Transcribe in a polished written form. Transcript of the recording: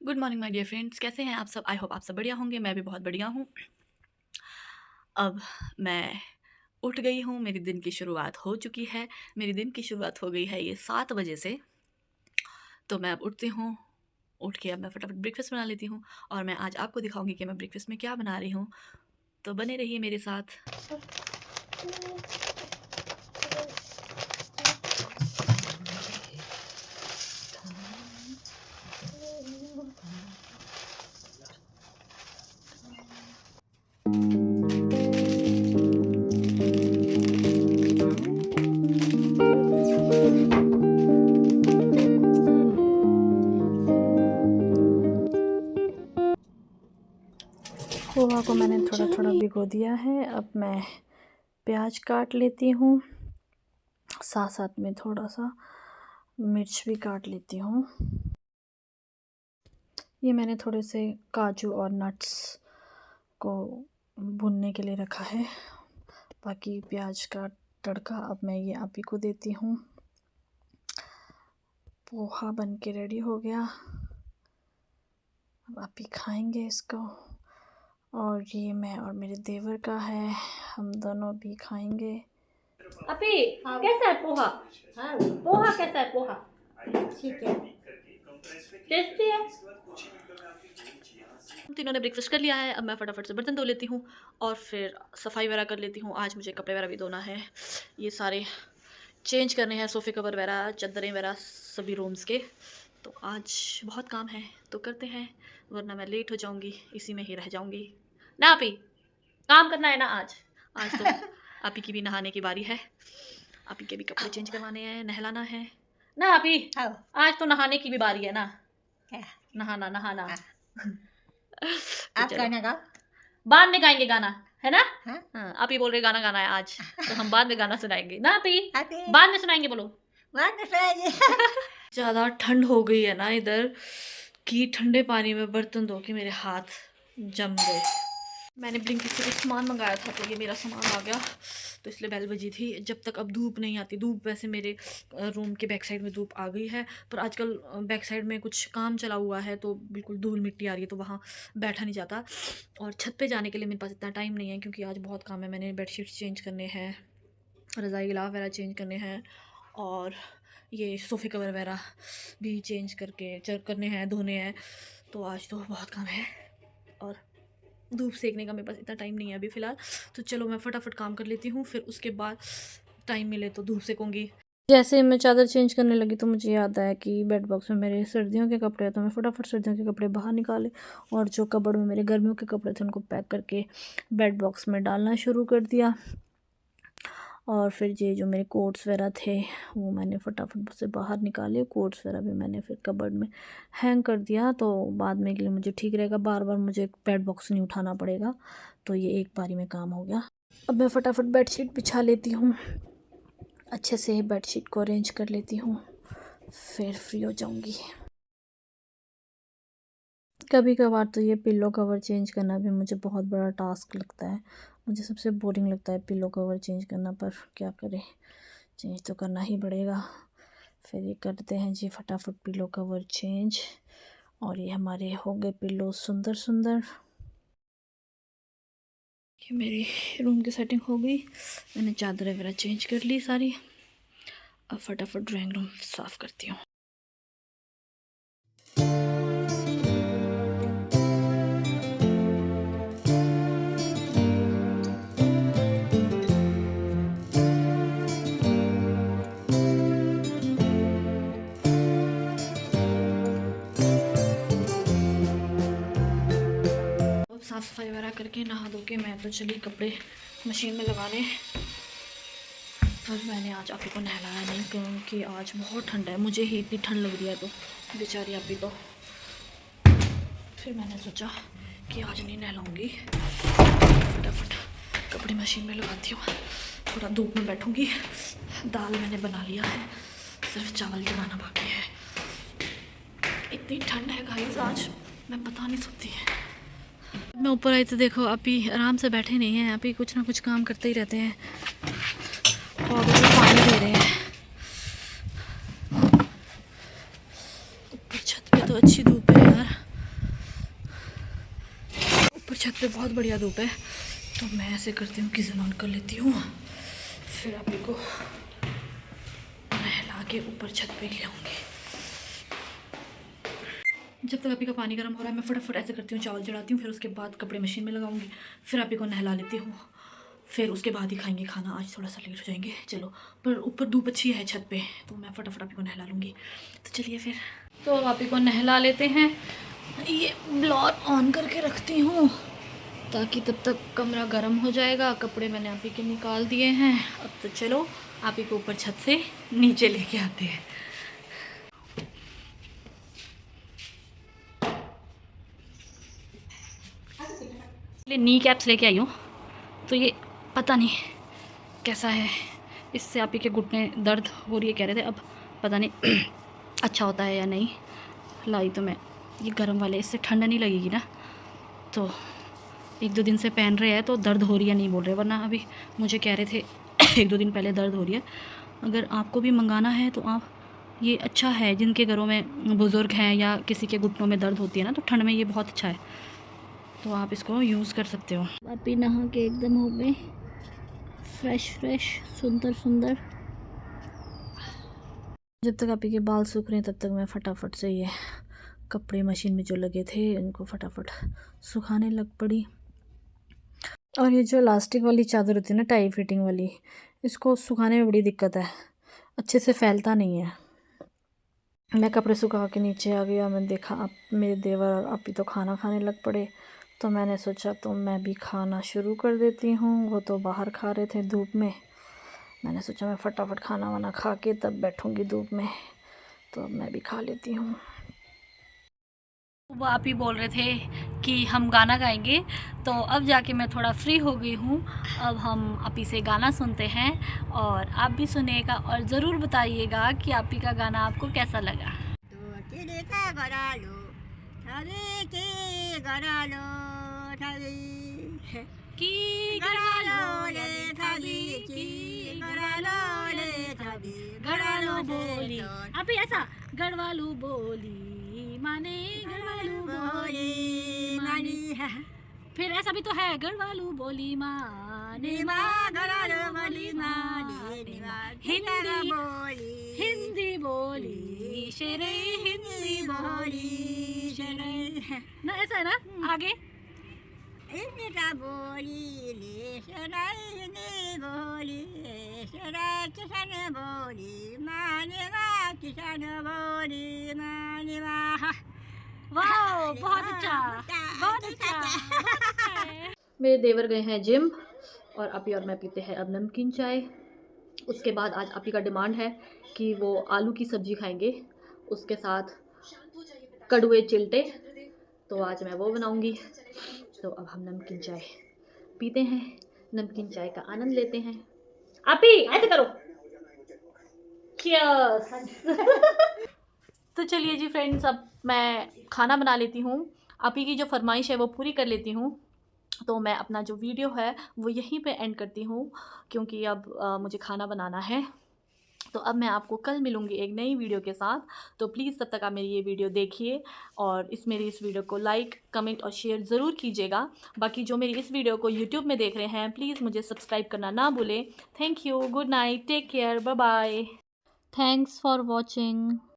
Good morning my dear friends, कैसे हैं आप सब? आई होप आप सब बढ़िया होंगे। मैं भी बहुत बढ़िया हूँ। अब मैं उठ गई हूँ, मेरी दिन की शुरुआत हो चुकी है। मेरी दिन की शुरुआत हो गई है ये 7 बजे से। तो मैं अब उठती हूँ, उठ के अब मैं फटाफट ब्रेकफ़ास्ट बना लेती हूँ और मैं आज आपको दिखाऊँगी कि मैं ब्रेकफ़ास्ट में क्या बना रही हूँ। तो बने रहिए मेरे साथ। पोहा को मैंने थोड़ा थोड़ा भिगो दिया है। अब मैं प्याज काट लेती हूँ, साथ साथ में थोड़ा सा मिर्च भी काट लेती हूँ। ये मैंने थोड़े से काजू और नट्स को भुनने के लिए रखा है। बाकी प्याज का तड़का अब मैं ये आप ही को देती हूँ। पोहा बन के रेडी हो गया। अब आप ही खाएंगे इसको और ये मैं और मेरे देवर का है, हम दोनों भी खाएंगे। अपी कैसा है पोहा? हाँ, पोहा कैसा है? पोहा ठीक है, टेस्टी है। हम तीनों ने ब्रेकफास्ट कर लिया है। अब मैं फटाफट से बर्तन धो लेती हूँ और फिर सफाई वगैरह कर लेती हूँ। आज मुझे कपड़े वगैरह भी धोना है, ये सारे चेंज करने हैं, सोफ़े कवर वगैरह, चादरें वगैरह, सभी रूम्स के। तो आज बहुत काम है, तो करते हैं, वरना मैं लेट हो जाऊँगी, इसी में ही रह जाऊँगी ना। आपी काम करना है ना आज? आज तो आपी की भी नहाने की बारी है। आपी के भी कपड़े चेंज करवाने हैं, नहलाना है ना अपी, हाँ, आज तो नहाने की भी बारी है ना। क्या? नहाना नहाना तो आप चलो गाना गाओ। बाद में गाएंगे गाना, है ना? हाँ, हाँ, आप ही बोल रहे गाना गाना है आज, तो हम बाद में गाना सुनाएंगे ना अपी। आते बाद में सुनाएंगे, बोलो। बाद में सुनाइए। ज़्यादा ठंड हो गई है ना इधर, कि ठंडे पानी में बर्तन धो के मेरे हाथ जम गए। मैंने ब्लिंकिट से कुछ सामान मंगाया था, तो ये मेरा सामान आ गया, तो इसलिए बेल बजी थी। जब तक अब धूप नहीं आती, धूप वैसे मेरे रूम के बैक साइड में धूप आ गई है, पर आजकल बैक साइड में कुछ काम चला हुआ है, तो बिल्कुल धूल मिट्टी आ रही है, तो वहाँ बैठा नहीं जाता। और छत पे जाने के लिए मेरे पास इतना टाइम नहीं है, क्योंकि आज बहुत काम है। मैंने बेडशीट्स चेंज करने हैं, रज़ाई गिलाफ वगैरह चेंज करने हैं, और ये सोफ़े कवर वगैरह भी चेंज करने हैं, धोने हैं। तो आज तो बहुत काम है और धूप सेकने का मेरे पास इतना टाइम नहीं है अभी फ़िलहाल। तो चलो मैं फटाफट काम कर लेती हूँ, फिर उसके बाद टाइम मिले तो धूप सेकूँगी। जैसे ही मैं चादर चेंज करने लगी तो मुझे याद आया कि बेड बॉक्स में मेरे सर्दियों के कपड़े हैं, तो मैं फटाफट सर्दियों के कपड़े बाहर निकाले और जो कबर्ड में मेरे गर्मियों के कपड़े थे उनको पैक करके बेड बॉक्स में डालना शुरू कर दिया। और फिर ये जो मेरे कोट्स वगैरह थे वो मैंने फटाफट से बाहर निकाले। कोट्स वगैरह भी मैंने फिर कबर्ड में हैंग कर दिया, तो बाद में के लिए मुझे ठीक रहेगा, बार बार मुझे बेड बॉक्स नहीं उठाना पड़ेगा। तो ये एक बारी में काम हो गया। अब मैं फटाफट बेडशीट बिछा लेती हूँ, अच्छे से बेडशीट को अरेंज कर लेती हूँ, फिर फ्री हो जाऊँगी। कभी कभार तो ये पिल्लो कवर चेंज करना भी मुझे बहुत बड़ा टास्क लगता है। मुझे सबसे बोरिंग लगता है पिल्लो कवर चेंज करना, पर क्या करें, चेंज तो करना ही पड़ेगा। फिर ये करते हैं जी फटाफट पिल्लो कवर चेंज, और ये हमारे हो गए पिल्लो सुंदर सुंदर। ये मेरी रूम की सेटिंग हो गई, मैंने चादरें वगैरह चेंज कर ली सारी। अब फटाफट ड्राइंग रूम साफ़ करती हूँ। साफ़ सफाई वगैरह करके नहा धो के मैं तो चली कपड़े मशीन में लगाने। पर मैंने आज आपी को नहलाया नहीं, क्योंकि आज बहुत ठंड है, मुझे ही इतनी ठंड लग रही है, तो बेचारी आपी तो। फिर मैंने सोचा कि आज नहीं नहलाऊँगी, फटाफट कपड़े मशीन में लगाती हूँ, थोड़ा धूप में बैठूँगी। दाल मैंने बना लिया है, सिर्फ चावल जलाना बाकी है। इतनी ठंड है गाइस आज, मैं बता नहीं सकती। मैं ऊपर आई तो देखो आपी आराम से बैठे नहीं हैं, आपी कुछ ना कुछ काम करते ही रहते हैं, पौधों को पानी दे रहे हैं। ऊपर छत पे तो अच्छी धूप है यार, पे बहुत बढ़िया धूप है, तो मैं ऐसे करती हूँ किचन ऑन कर लेती हूँ, फिर आप को नहला के ऊपर छत पे ले आऊँगी। जब तक आप का पानी गर्म हो रहा है मैं फटाफट ऐसे करती हूँ, चावल चढ़ाती हूँ, फिर उसके बाद कपड़े मशीन में लगाऊंगी, फिर आप को नहला लेती हूँ, फिर उसके बाद ही खाएंगे खाना। आज थोड़ा सा लेट हो जाएंगे, चलो, पर ऊपर धूप अच्छी है छत पे, तो मैं फटाफट आप को नहला लूँगी। तो चलिए फिर, तो आप को नहला लेते हैं। ये ब्लोअर ऑन करके रखती हूँ ताकि तब तक कमरा गर्म हो जाएगा। कपड़े मैंने आप के निकाल दिए हैं। अब तो चलो आप ही को ऊपर छत से नीचे लेके आते हैं। नी कैप्स लेके आई हूँ, तो ये पता नहीं कैसा है, इससे आप ही के घुटने दर्द हो रही है कह रहे थे, अब पता नहीं अच्छा होता है या नहीं। लाई तो मैं ये गर्म वाले, इससे ठंड नहीं लगेगी ना, तो 1-2 दिन से पहन रहे हैं तो दर्द हो रही है नहीं बोल रहे, वरना अभी मुझे कह रहे थे 1-2 दिन पहले दर्द हो रही है। अगर आपको भी मंगाना है तो आप, ये अच्छा है जिनके घरों में बुज़ुर्ग हैं या किसी के घुटनों में दर्द होती है ना, तो ठंड में ये बहुत अच्छा है, तो आप इसको यूज़ कर सकते हो। वापी नहा के एकदम हो गए फ्रेश सुंदर। जब तक आप के बाल सूख रहे हैं तब तक मैं फटाफट से ये कपड़े मशीन में जो लगे थे उनको फटाफट सुखाने लग पड़ी। और ये जो इलास्टिक वाली चादर होती है ना, टाई फिटिंग वाली, इसको सुखाने में बड़ी दिक्कत है, अच्छे से फैलता नहीं है। मैं कपड़े सुखा के नीचे आ गया, मैंने देखा आप मेरे देवर और आप ही तो खाना खाने लग पड़े, तो मैंने सोचा तो मैं भी खाना शुरू कर देती हूँ। वो तो बाहर खा रहे थे धूप में, मैंने सोचा मैं फटाफट खाना वाना खा के तब बैठूँगी धूप में, तो अब मैं भी खा लेती हूँ। वो आप ही बोल रहे थे कि हम गाना गाएंगे, तो अब जाके मैं थोड़ा फ्री हो गई हूँ। अब हम आप ही से गाना सुनते हैं और आप भी सुनिएगा और ज़रूर बताइएगा कि आप ही का गाना आपको कैसा लगा। आप ही ऐसा गढ़वालू बोली माने, गढ़वालू बोली मानी, फिर ऐसा भी तो है, गढ़वालू बोली माने गढ़वालू बोली माने, हिंदी बोली शेरे, हिंदी बोली शेरे ना, ऐसा है ना। आगे बोली वाह, बहुत अच्छा, बहुत अच्छा। मेरे देवर गए हैं जिम और अपी और मैं पीते हैं अब नमकीन चाय। उसके बाद आज अपी का डिमांड है कि वो आलू की सब्ज़ी खाएंगे, उसके साथ कड़ुए चिल्टे, तो आज मैं वो बनाऊंगी। तो अब हम नमकीन चाय पीते हैं, नमकीन चाय का आनंद लेते हैं। अपी ऐसे करो, चीयर्स। तो चलिए जी फ्रेंड्स, अब मैं खाना बना लेती हूँ, आपी की जो फरमाइश है वो पूरी कर लेती हूँ। तो मैं अपना जो वीडियो है वो यहीं पे एंड करती हूँ, क्योंकि अब मुझे खाना बनाना है। तो अब मैं आपको कल मिलूँगी एक नई वीडियो के साथ, तो प्लीज़ तब तक आप मेरी ये वीडियो देखिए और मेरी इस वीडियो को लाइक, कमेंट और शेयर ज़रूर कीजिएगा। बाकी जो मेरी इस वीडियो को यूट्यूब में देख रहे हैं प्लीज़ मुझे सब्सक्राइब करना ना भूलें। Thank you, good night, take care, bye bye, thanks for watching.